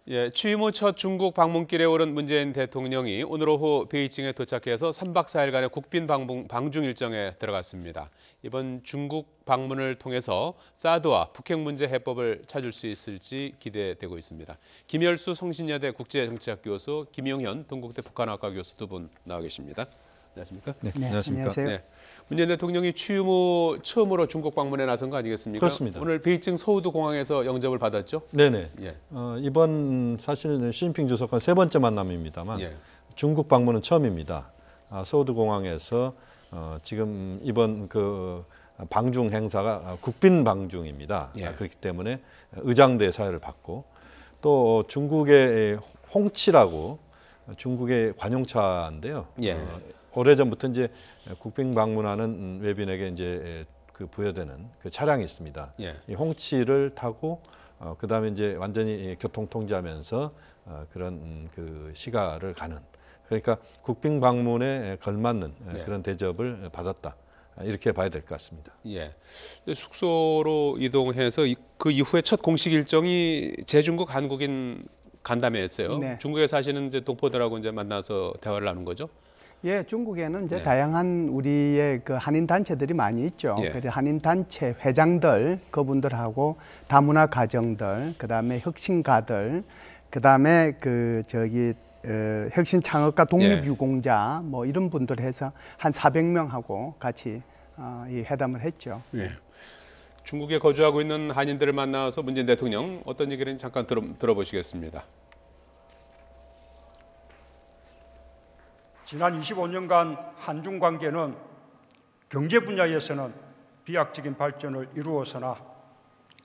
예, 취임 후 첫 중국 방문길에 오른 문재인 대통령이 오늘 오후 베이징에 도착해서 3박 4일간의 국빈 방중 일정에 들어갔습니다. 이번 중국 방문을 통해서 사드와 북핵 문제 해법을 찾을 수 있을지 기대되고 있습니다. 김열수 성신여대 국제정치학 교수, 김용현 동국대 북한학과 교수 두 분 나와 계십니다. 안녕하십니까? 네, 안녕하십니까? 안녕하세요. 네. 문재인 대통령이 취임 후 처음으로 중국 방문에 나선 거 아니겠습니까? 그렇습니다. 오늘 베이징 서우드 공항에서 영접을 받았죠? 네네. 예. 이번 사실 시진핑 주석과 세 번째 만남입니다만 예. 중국 방문은 처음입니다. 서우드 공항에서 지금 이번 그 방중 행사가 국빈 방중입니다. 예. 그렇기 때문에 의장대 사회를 받고 또 중국의 홍치라고 중국의 관용차인데요. 예. 오래전부터 이제 국빈 방문하는 외빈에게 이제 그 부여되는 그 차량이 있습니다. 예. 이 홍치를 타고 그다음에 이제 완전히 교통 통제하면서 그런 그 시가를 가는, 그러니까 국빈 방문에 걸맞는 예. 그런 대접을 받았다, 이렇게 봐야 될 것 같습니다. 예. 근데 숙소로 이동해서 그 이후에 첫 공식 일정이 제중국 한국인 간담회였어요. 네. 중국에 사시는 이제 동포들하고 이제 만나서 대화를 나눈 거죠. 예, 중국에는 이제 네. 다양한 우리의 그 한인 단체들이 많이 있죠. 예. 그래서 한인 단체 회장들, 그분들하고 다문화 가정들, 그다음에 혁신가들, 그다음에 그 저기 혁신 창업가 독립유공자 뭐 이런 분들 해서 한 400명하고 같이 이 회담을 했죠. 예. 중국에 거주하고 있는 한인들을 만나서 문재인 대통령 어떤 얘기를 잠깐 들어보시겠습니다. 지난 25년간 한중 관계는 경제 분야에서는 비약적인 발전을 이루었으나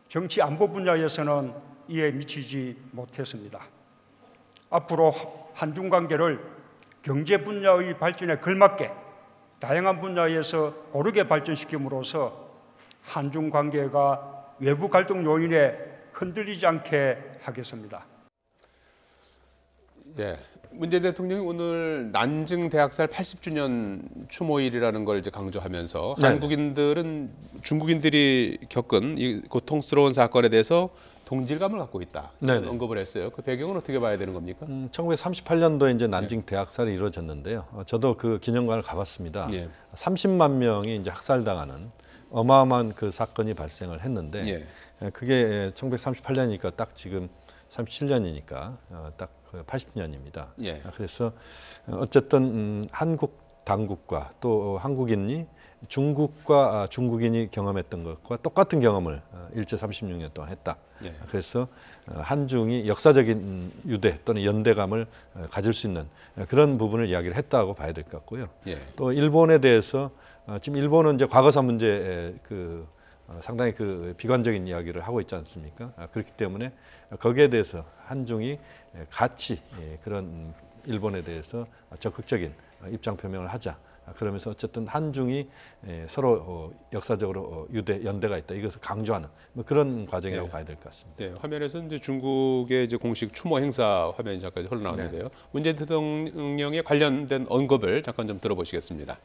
정치 안보 분야에서는 이에 미치지 못했습니다. 앞으로 한중 관계를 경제 분야의 발전에 걸맞게 다양한 분야에서 고르게 발전시킴으로써 한중 관계가 외부 갈등 요인에 흔들리지 않게 하겠습니다. 예. 문재인 대통령이 오늘 난징 대학살 80주년 추모일이라는 걸 이제 강조하면서 네. 한국인들은 중국인들이 겪은 이 고통스러운 사건에 대해서 동질감을 갖고 있다. 이런 네네. 언급을 했어요. 그 배경은 어떻게 봐야 되는 겁니까? 1938년도에 이제 난징 대학살이 이루어졌는데요. 저도 그 기념관을 가봤습니다. 예. 30만 명이 이제 학살당하는 어마어마한 그 사건이 발생을 했는데, 예. 그게 1938년이니까 딱 지금 37년이니까 딱 80년입니다. 예. 그래서 어쨌든 한국 당국과 또 한국인이 중국과 중국인이 경험했던 것과 똑같은 경험을 일제 36년 동안 했다. 예. 그래서 한중이 역사적인 유대 또는 연대감을 가질 수 있는 그런 부분을 이야기를 했다고 봐야 될 것 같고요. 예. 또 일본에 대해서 지금 일본은 이제 과거사 문제에 그 상당히 그 비관적인 이야기를 하고 있지 않습니까? 그렇기 때문에 거기에 대해서 한중이 같이 그런 일본에 대해서 적극적인 입장 표명을 하자. 그러면서 어쨌든 한중이 서로 역사적으로 유대 연대가 있다, 이것을 강조하는 뭐 그런 과정이라고 봐야 될 것 같습니다. 네, 화면에서 이제 중국의 이제 공식 추모 행사 화면이 잠깐 흘러나오는데요. 문재인 대통령에 관련된 언급을 잠깐 좀 들어보시겠습니다.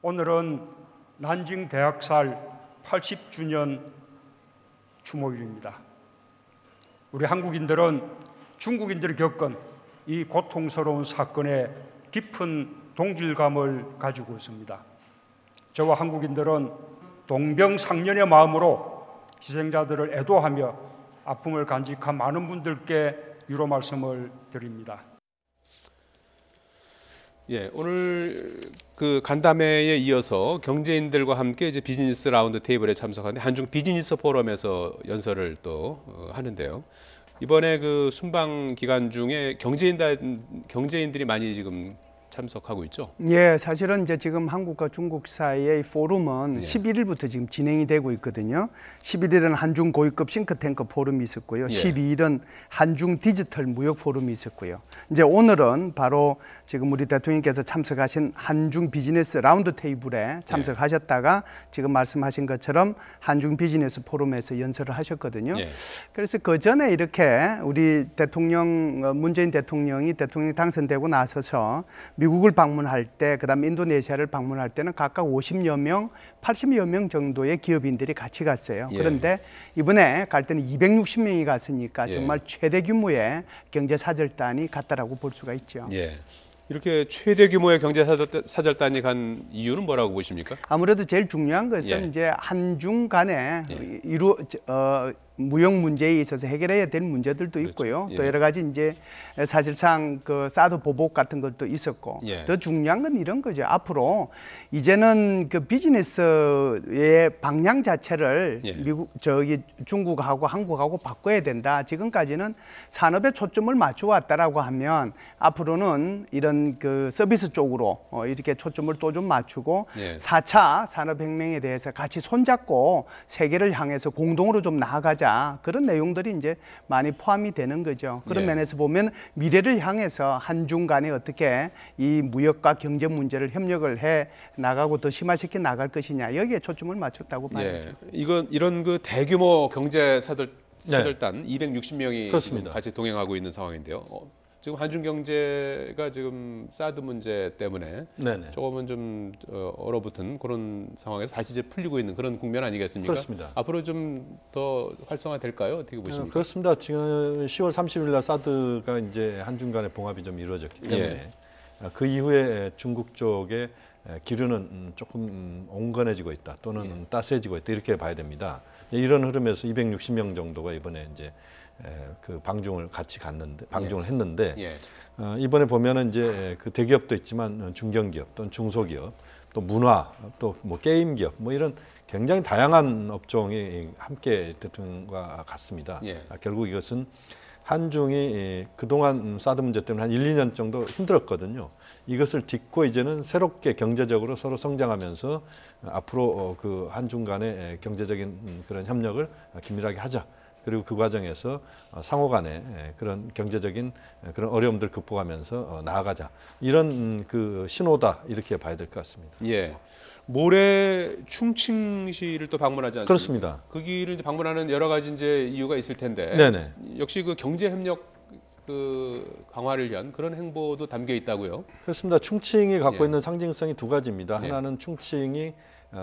오늘은 난징 대학살 80주년 추모일입니다. 우리 한국인들은 중국인들이 겪은 이 고통스러운 사건에 깊은 동질감을 가지고 있습니다. 저와 한국인들은 동병상련의 마음으로 희생자들을 애도하며 아픔을 간직한 많은 분들께 위로 말씀을 드립니다. 예, 오늘 그 간담회에 이어서 경제인들과 함께 이제 비즈니스 라운드 테이블에 참석하는데 한중 비즈니스 포럼에서 연설을 또 하는데요. 이번에 그 순방 기간 중에 경제인들이 많이 지금 참석하고 있죠. 예, 사실은 이제 지금 한국과 중국 사이의 포럼은 예. 11일부터 지금 진행이 되고 있거든요. 11일은 한중 고위급 싱크탱크 포럼이 있었고요. 예. 12일은 한중 디지털 무역 포럼이 있었고요. 이제 오늘은 바로 지금 우리 대통령께서 참석하신 한중 비즈니스 라운드 테이블에 참석하셨다가 지금 말씀하신 것처럼 한중 비즈니스 포럼에서 연설을 하셨거든요. 예. 그래서 그 전에 이렇게 우리 대통령 문재인 대통령이 당선되고 나서서 미국을 방문할 때, 그다음에 인도네시아를 방문할 때는 각각 50여 명, 80여 명 정도의 기업인들이 같이 갔어요. 예. 그런데 이번에 갈 때는 260명이 갔으니까 예. 정말 최대 규모의 경제 사절단이 갔다라고 볼 수가 있죠. 예. 이렇게 최대 규모의 경제 사절단이 간 이유는 뭐라고 보십니까? 아무래도 제일 중요한 것은 예. 이제 한중 간에 예. 무역 문제에 있어서 해결해야 될 문제들도 그렇죠. 있고요. 예. 또 여러 가지 이제 사실상 그 사드 보복 같은 것도 있었고 예. 더 중요한 건 이런 거죠. 앞으로 이제는 그 비즈니스의 방향 자체를 예. 중국하고 한국하고 바꿔야 된다. 지금까지는 산업에 초점을 맞춰 왔다라고 하면 앞으로는 이런 그 서비스 쪽으로 이렇게 초점을 또 좀 맞추고 예. 4차 산업혁명에 대해서 같이 손잡고 세계를 향해서 공동으로 좀 나아가자. 그런 내용들이 이제 많이 포함이 되는 거죠. 그런 예. 면에서 보면 미래를 향해서 한중 간에 어떻게 이 무역과 경제 문제를 협력을 해 나가고 더 심화시켜 나갈 것이냐. 여기에 초점을 맞췄다고 봐야죠. 예. 이런 그 대규모 경제 사절단 260명이 그렇습니다. 같이 동행하고 있는 상황인데요. 지금 한중 경제가 지금 사드 문제 때문에 네네. 조금은 좀 얼어붙은 그런 상황에서 다시 이제 풀리고 있는 그런 국면 아니겠습니까? 그렇습니다. 앞으로 좀 더 활성화될까요? 어떻게 보십니까? 그렇습니다. 지금 10월 30일 날 사드가 이제 한중 간의 봉합이 좀 이루어졌기 때문에 예. 그 이후에 중국 쪽의 기류는 조금 온건해지고 있다 또는 예. 따스해지고 있다 이렇게 봐야 됩니다. 이런 흐름에서 260명 정도가 이번에 이제 그 방중을 같이 갔는데 방중을 했는데 예. 이번에 보면은 이제 그 대기업도 있지만 중견기업 또는 중소기업 또 문화 또 뭐 게임 기업 뭐 이런 굉장히 다양한 업종이 함께 대통령과 갔습니다. 예. 결국 이것은 한중이 그동안 사드 문제 때문에 한 1, 2년 정도 힘들었거든요. 이것을 딛고 이제는 새롭게 경제적으로 서로 성장하면서 앞으로 그 한중 간의 경제적인 그런 협력을 긴밀하게 하자. 그리고 그 과정에서 상호 간에 그런 경제적인 그런 어려움들 극복하면서 나아가자. 이런 그 신호다 이렇게 봐야 될 것 같습니다. 예. 모레 충칭시를 또 방문하지 않습니까? 그렇습니다. 그 길을 이제 방문하는 여러 가지 이제 이유가 있을 텐데 네네. 역시 그 경제 협력 그 강화를 위한 그런 행보도 담겨 있다고요. 그렇습니다. 충칭이 갖고 예. 있는 상징성이 두 가지입니다. 예. 하나는 충칭이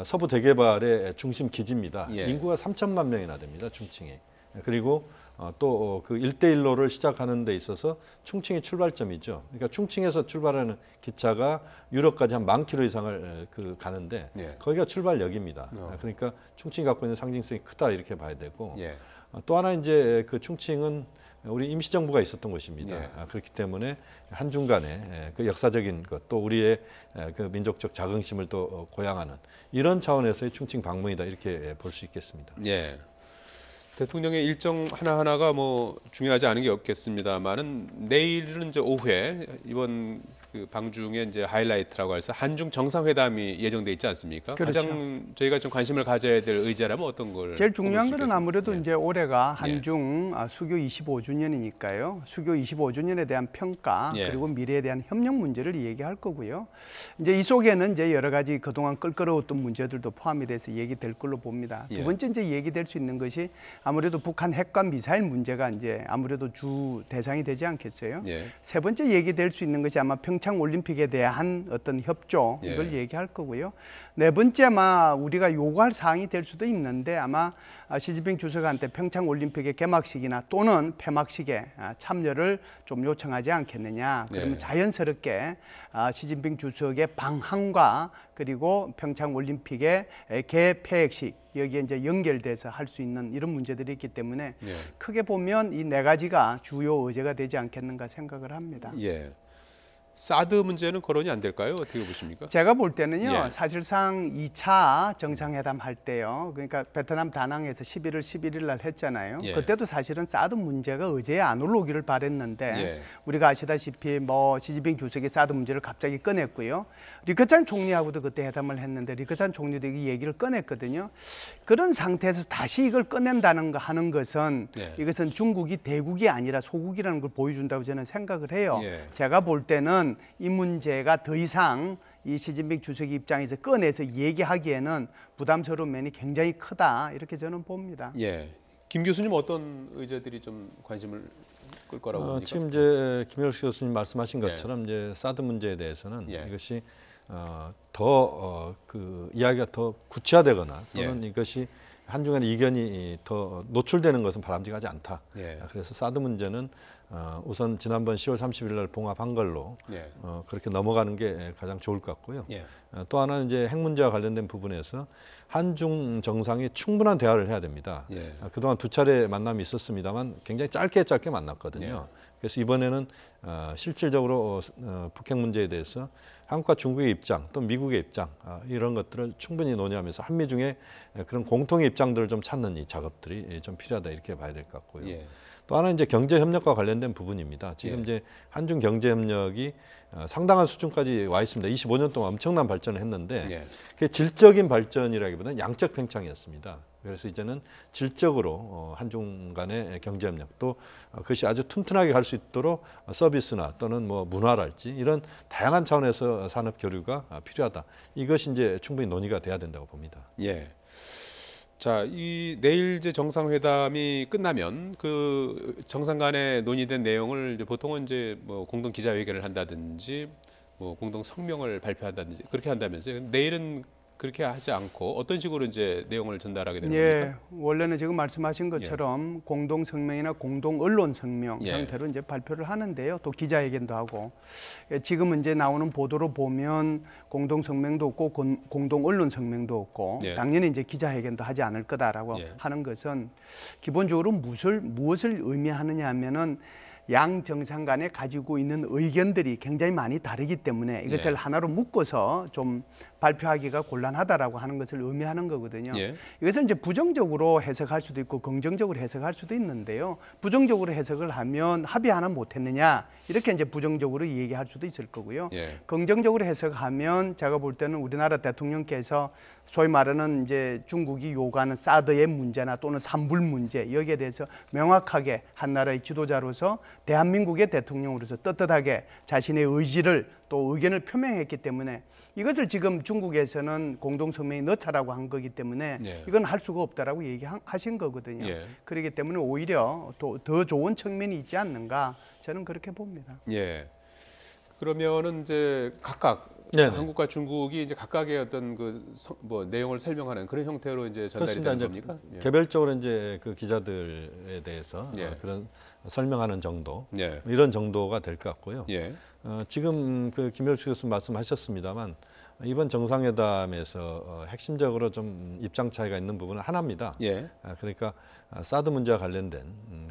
서부 대개발의 중심 기지입니다. 예. 인구가 3천만 명이나 됩니다. 충칭이. 그리고 또 그 1대1로를 시작하는 데 있어서 충칭이 출발점이죠. 그러니까 충칭에서 출발하는 기차가 유럽까지 한 10,000km 이상을 가는데 예. 거기가 출발역입니다. 어. 그러니까 충칭이 갖고 있는 상징성이 크다 이렇게 봐야 되고 예. 또 하나 이제 그 충칭은 우리 임시정부가 있었던 곳입니다. 예. 그렇기 때문에 한중 간의 그 역사적인 것 또 우리의 그 민족적 자긍심을 또 고양하는 이런 차원에서의 충칭 방문이다 이렇게 볼 수 있겠습니다. 예. 대통령의 일정 하나하나가 뭐 중요하지 않은 게 없겠습니다만은 내일은 이제 오후에 이번 그 방중의 이제 하이라이트라고 해서 한중 정상회담이 예정돼 있지 않습니까? 그렇죠. 가장 저희가 좀 관심을 가져야 될 의제라면 어떤 걸? 제일 중요한 꼽을 수 거는 있겠습니까? 아무래도 예. 이제 올해가 한중 수교 25주년이니까요. 수교 25주년에 대한 평가 예. 그리고 미래에 대한 협력 문제를 얘기할 거고요. 이제 이 속에는 이제 여러 가지 그동안 끌끌어왔던 문제들도 포함이 돼서 얘기될 걸로 봅니다. 예. 두 번째 이제 얘기될 수 있는 것이 아무래도 북한 핵과 미사일 문제가 이제 아무래도 주 대상이 되지 않겠어요. 예. 세 번째 얘기될 수 있는 것이 아마 평창 올림픽에 대한 어떤 협조 예. 이걸 얘기할 거고요. 네 번째 아마 우리가 요구할 사항이 될 수도 있는데 아마 시진핑 주석한테 평창 올림픽의 개막식이나 또는 폐막식에 참여를 좀 요청하지 않겠느냐. 그러면 네. 자연스럽게 시진핑 주석의 방한과 그리고 평창 올림픽의 개폐획식 여기에 이제 연결돼서 할 수 있는 이런 문제들이 있기 때문에 예. 크게 보면 이 네 가지가 주요 의제가 되지 않겠는가 생각을 합니다. 예. 사드 문제는 거론이 안 될까요? 어떻게 보십니까? 제가 볼 때는요, 예. 사실상 2차 정상회담 할 때요, 그러니까 베트남 다낭에서 11월 11일 날 했잖아요. 예. 그때도 사실은 사드 문제가 의제에 안 올라오기를 바랬는데 예. 우리가 아시다시피 뭐 시진핑 주석이 사드 문제를 갑자기 꺼냈고요. 리커찬 총리하고도 그때 회담을 했는데 리커찬 총리도 이 얘기를 꺼냈거든요. 그런 상태에서 다시 이걸 꺼낸다는 거 하는 것은 예. 이것은 중국이 대국이 아니라 소국이라는 걸 보여준다고 저는 생각을 해요. 예. 제가 볼 때는 이 문제가 더 이상 이 시진핑 주석 입장에서 꺼내서 얘기하기에는 부담스러운 면이 굉장히 크다 이렇게 저는 봅니다. 예. 김 교수님 어떤 의제들이 좀 관심을 끌 거라고 봅니까? 지금 이제 김열수 교수님 말씀하신 예. 것처럼 이제 사드 문제에 대해서는 예. 이것이 그 이야기가 더 구체화되거나 또는 예. 이것이 한중간의 이견이 더 노출되는 것은 바람직하지 않다. 예. 그래서 사드 문제는 우선 지난번 10월 30일 날 봉합한 걸로 예. 그렇게 넘어가는 게 가장 좋을 것 같고요. 예. 또 하나는 이제 핵 문제와 관련된 부분에서 한중 정상이 충분한 대화를 해야 됩니다. 예. 그동안 두 차례 만남이 있었습니다만 굉장히 짧게 만났거든요. 예. 그래서 이번에는 실질적으로 북핵 문제에 대해서 한국과 중국의 입장 또 미국의 입장 이런 것들을 충분히 논의하면서 한미 중에 그런 공통의 입장들을 좀 찾는 이 작업들이 좀 필요하다 이렇게 봐야 될 것 같고요. 예. 또 하나 이제 경제 협력과 관련된 부분입니다. 지금 예. 이제 한중 경제 협력이 상당한 수준까지 와 있습니다. 25년 동안 엄청난 발전을 했는데 예. 그게 질적인 발전이라기보다는 양적 팽창이었습니다. 그래서 이제는 질적으로 한중 간의 경제 협력 또 그것이 아주 튼튼하게 갈 수 있도록 서비스나 또는 뭐 문화랄지 이런 다양한 차원에서 산업 교류가 필요하다. 이것이 이제 충분히 논의가 돼야 된다고 봅니다. 예. 자, 이 내일 이제 정상회담이 끝나면 그 정상 간에 논의된 내용을 이제 보통은 이제 뭐 공동 기자회견을 한다든지 뭐 공동 성명을 발표한다든지 그렇게 한다면서요. 내일은 그렇게 하지 않고 어떤 식으로 이제 내용을 전달하게 되는 예, 겁니까? 원래는 지금 말씀하신 것처럼 공동 성명이나 공동 언론 성명 예. 형태로 이제 발표를 하는데요. 또 기자회견도 하고 지금 이제 나오는 보도로 보면 공동 성명도 없고 공동 언론 성명도 없고 예. 당연히 이제 기자회견도 하지 않을 거다라고 예. 하는 것은 기본적으로 무엇을 의미하느냐 하면은 양 정상 간에 가지고 있는 의견들이 굉장히 많이 다르기 때문에 이것을 예. 하나로 묶어서 좀 발표하기가 곤란하다라고 하는 것을 의미하는 거거든요. 예. 이것은 이제 부정적으로 해석할 수도 있고 긍정적으로 해석할 수도 있는데요. 부정적으로 해석을 하면 합의 하나 못했느냐 이렇게 이제 부정적으로 얘기할 수도 있을 거고요. 예. 긍정적으로 해석하면 제가 볼 때는 우리나라 대통령께서 소위 말하는 이제 중국이 요구하는 사드의 문제나 또는 산불 문제 여기에 대해서 명확하게 한 나라의 지도자로서 대한민국의 대통령으로서 떳떳하게 자신의 의지를 또 의견을 표명했기 때문에 이것을 지금 중국에서는 공동성명에 넣자라고 한 거기 때문에 예. 이건 할 수가 없다라고 얘기하신 거거든요. 예. 그렇기 때문에 오히려 더 좋은 측면이 있지 않는가 저는 그렇게 봅니다. 예. 그러면은 이제 각각 네네. 한국과 중국이 이제 각각의 어떤 뭐 내용을 설명하는 그런 형태로 이제 전달이 그렇습니다. 되는 이제 겁니까? 예. 개별적으로 이제 그 기자들에 대해서 예. 그런 설명하는 정도 예. 이런 정도가 될 것 같고요. 예. 지금 그 김열수 교수 말씀하셨습니다만 이번 정상회담에서 핵심적으로 좀 입장 차이가 있는 부분은 하나입니다. 예. 그러니까 사드 문제와 관련된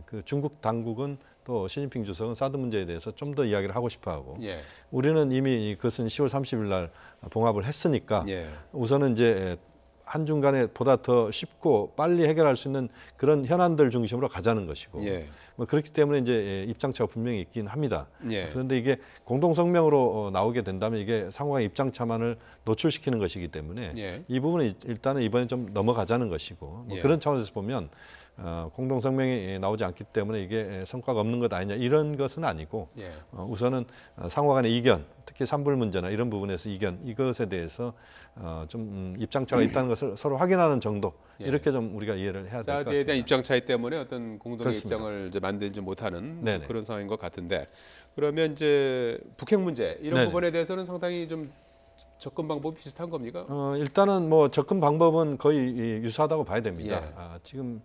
그 중국 당국은 또 시진핑 주석은 사드 문제에 대해서 좀 더 이야기를 하고 싶어하고 예. 우리는 이미 그것은 10월 30일 날 봉합을 했으니까 예. 우선은 이제 한중 간에 보다 더 쉽고 빨리 해결할 수 있는 그런 현안들 중심으로 가자는 것이고 예. 뭐 그렇기 때문에 이제 입장차가 분명히 있긴 합니다. 예. 그런데 이게 공동성명으로 나오게 된다면 이게 상호간의 입장차만을 노출시키는 것이기 때문에 예. 이 부분은 일단은 이번에 좀 넘어가자는 것이고 뭐 예. 그런 차원에서 보면 공동성명이 나오지 않기 때문에 이게 성과가 없는 것 아니냐 이런 것은 아니고 예. 우선은 상호간의 이견 특히 산불 문제나 이런 부분에서 이견 이것에 대해서 좀 입장차가 있다는 것을 서로 확인하는 정도 예. 이렇게 좀 우리가 이해를 해야 될 것 사드에 같습니다. 대한 입장 차이 때문에 어떤 공동의 그렇습니다. 입장을 이제 만들지 못하는 네네. 그런 상황인 것 같은데 그러면 이제 북핵 문제 이런 네네. 부분에 대해서는 상당히 좀 접근 방법이 비슷한 겁니까? 일단은 뭐 접근 방법은 거의 유사하다고 봐야 됩니다. 예. 지금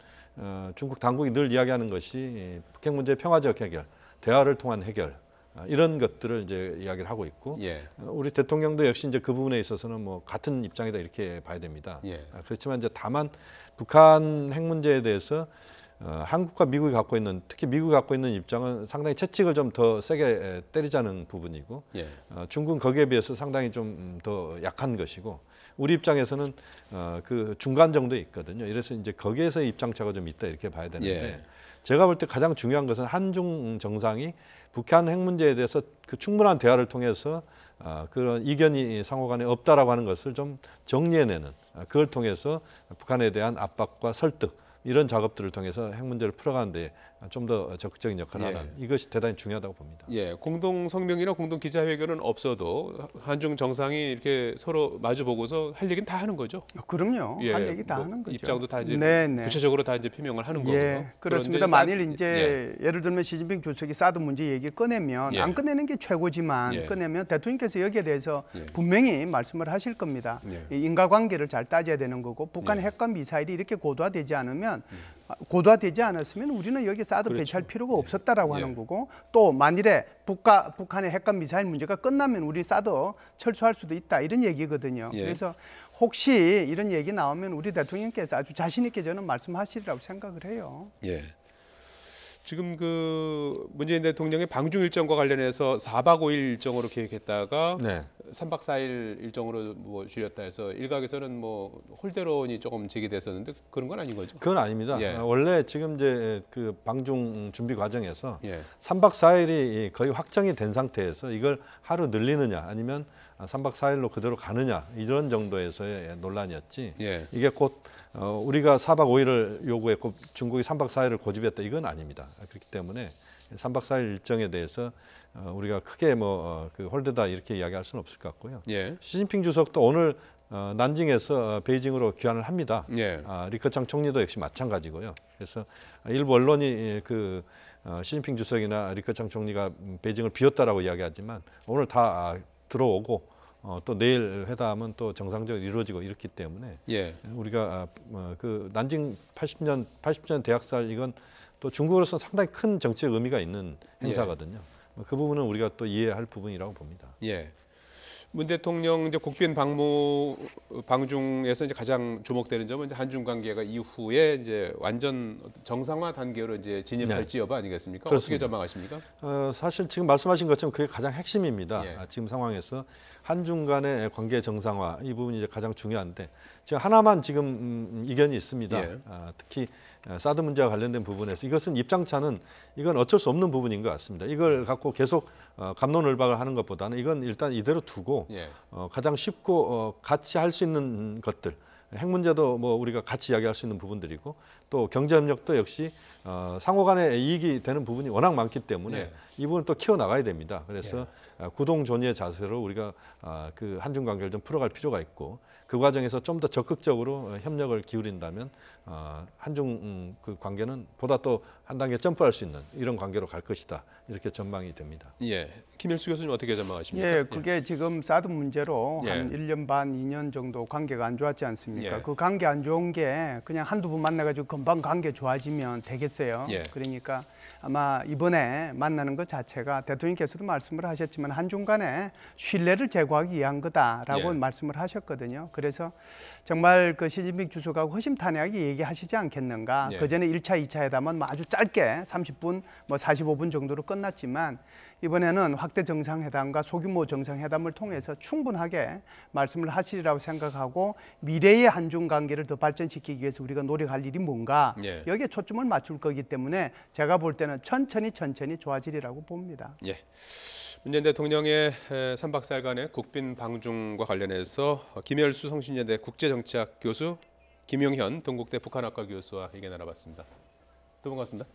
중국 당국이 늘 이야기하는 것이 북핵 문제 평화적 해결, 대화를 통한 해결 이런 것들을 이제 이야기를 하고 있고 예. 우리 대통령도 역시 이제 그 부분에 있어서는 뭐 같은 입장이다 이렇게 봐야 됩니다. 예. 그렇지만 이제 다만 북한 핵 문제에 대해서 한국과 미국이 갖고 있는 특히 미국이 갖고 있는 입장은 상당히 채찍을 좀 더 세게 때리자는 부분이고 예. 중국은 거기에 비해서 상당히 좀 더 약한 것이고 우리 입장에서는 그 중간 정도에 있거든요. 이래서 이제 거기에서 입장차가 좀 있다 이렇게 봐야 되는데 예. 제가 볼 때 가장 중요한 것은 한중 정상이 북한 핵 문제에 대해서 그 충분한 대화를 통해서 그런 이견이 상호간에 없다라고 하는 것을 좀 정리해내는 그걸 통해서 북한에 대한 압박과 설득 이런 작업들을 통해서 핵 문제를 풀어가는데 좀 더 적극적인 역할을 예. 하는 이것이 대단히 중요하다고 봅니다. 예, 공동 성명이나 공동 기자회견은 없어도 한중 정상이 이렇게 서로 마주 보고서 할 얘기는 다 하는 거죠. 그럼요. 예, 할 얘기 다 뭐 하는 거죠. 입장도 다 이제 네네. 구체적으로 다 이제 표명을 하는 거고요. 예, 그렇습니다. 그런데 만일 이제 예를 들면 시진핑 주석이 사드 문제 얘기 꺼내면 예. 안 꺼내는 게 최고지만 예. 꺼내면 대통령께서 여기에 대해서 예. 분명히 말씀을 하실 겁니다. 예. 이 인과관계를 잘 따져야 되는 거고 북한 예. 핵과 미사일이 이렇게 고도화되지 않으면 고도화되지 않았으면 우리는 여기 사드 그렇죠. 배치할 필요가 없었다라고 예. 하는 거고 또 만일에 북한의 핵과 미사일 문제가 끝나면 우리 사드 철수할 수도 있다 이런 얘기거든요. 예. 그래서 혹시 이런 얘기 나오면 우리 대통령께서 아주 자신 있게 저는 말씀하시리라고 생각을 해요. 예. 지금 그 문재인 대통령의 방중 일정과 관련해서 4박 5일 일정으로 계획했다가 네. 3박 4일 일정으로 뭐 줄였다 해서 일각에서는 뭐 홀대론이 조금 제기됐었는데 그런 건 아닌 거죠? 그건 아닙니다. 예. 원래 지금 이제 그 방중 준비 과정에서 예. 3박 4일이 거의 확정이 된 상태에서 이걸 하루 늘리느냐 아니면 3박 4일로 그대로 가느냐 이런 정도에서의 논란이었지. 예. 이게 곧 우리가 4박 5일을 요구했고 중국이 3박 4일을 고집했다 이건 아닙니다. 그렇기 때문에 3박 4일 일정에 대해서 우리가 크게 그 홀대다 이렇게 이야기할 수는 없을 것 같고요. 예. 시진핑 주석도 오늘 난징에서 베이징으로 귀환을 합니다. 예. 리커창 총리도 역시 마찬가지고요. 그래서 일부 언론이 시진핑 주석이나 리커창 총리가 베이징을 비웠다라고 이야기하지만 오늘 다 들어오고 또 내일 회담은 또 정상적으로 이루어지고 이렇기 때문에 예. 우리가 그 난징 80주년 대학살 이건 또 중국으로서 상당히 큰 정치적 의미가 있는 행사거든요. 그 부분은 우리가 또 이해할 부분이라고 봅니다. 예. 문 대통령 이제 국빈 방중에서 이제 가장 주목되는 점은 이제 한중 관계가 이후에 이제 완전 정상화 단계로 이제 진입할지 여부 아니겠습니까? 어떻게 그렇습니다. 전망하십니까? 사실 지금 말씀하신 것처럼 그게 가장 핵심입니다. 예. 지금 상황에서 한중 간의 관계 정상화 이 부분이 이제 가장 중요한데 지금 하나만 지금 이견이 있습니다. 예. 특히 사드 문제와 관련된 부분에서 이것은 입장차는 이건 어쩔 수 없는 부분인 것 같습니다. 이걸 갖고 계속 갑론을박을 하는 것보다는 이건 일단 이대로 두고 예. 가장 쉽고 같이 할 수 있는 것들 핵 문제도 뭐 우리가 같이 이야기할 수 있는 부분들이고 또 경제 협력도 역시 상호 간의 이익이 되는 부분이 워낙 많기 때문에 예. 이 부분 또 키워 나가야 됩니다. 그래서 구동존의의 자세로 우리가 그 한중 관계를 좀 풀어갈 필요가 있고 그 과정에서 좀 더 적극적으로 협력을 기울인다면 한중 그 관계는 보다 또 한 단계 점프할 수 있는 이런 관계로 갈 것이다 이렇게 전망이 됩니다. 예. 김일수 교수님 어떻게 전망하십니까? 예, 그게 지금 사드 문제로 예. 한 1년 반, 2년 정도 관계가 안 좋았지 않습니까? 예. 그 관계 안 좋은 게 그냥 한두 번 만나가지고 금방 관계 좋아지면 되겠어요. 예. 그러니까 아마 이번에 만나는 것 자체가 대통령께서도 말씀을 하셨지만 한중 간에 신뢰를 제고하기 위한 거다라고 예. 말씀을 하셨거든요. 그래서 정말 그 시진핑 주석하고 허심탄회하게 얘기하시지 않겠는가. 예. 그전에 1차, 2차 회담은 뭐 아주 짧게 30분, 뭐 45분 정도로 끝났지만 이번에는 확대 정상회담과 소규모 정상회담을 통해서 충분하게 말씀을 하시리라고 생각하고 미래의 한중 관계를 더 발전시키기 위해서 우리가 노력할 일이 뭔가 예. 여기에 초점을 맞출 거기 때문에 제가 볼 때는 천천히 좋아지리라고 봅니다. 예. 문재인 대통령의 3박 4일간의 국빈 방중과 관련해서 김열수 성신여대 국제정치학 교수, 김용현 동국대 북한학과 교수와 얘기 나눠봤습니다. 두 분 고맙습니다.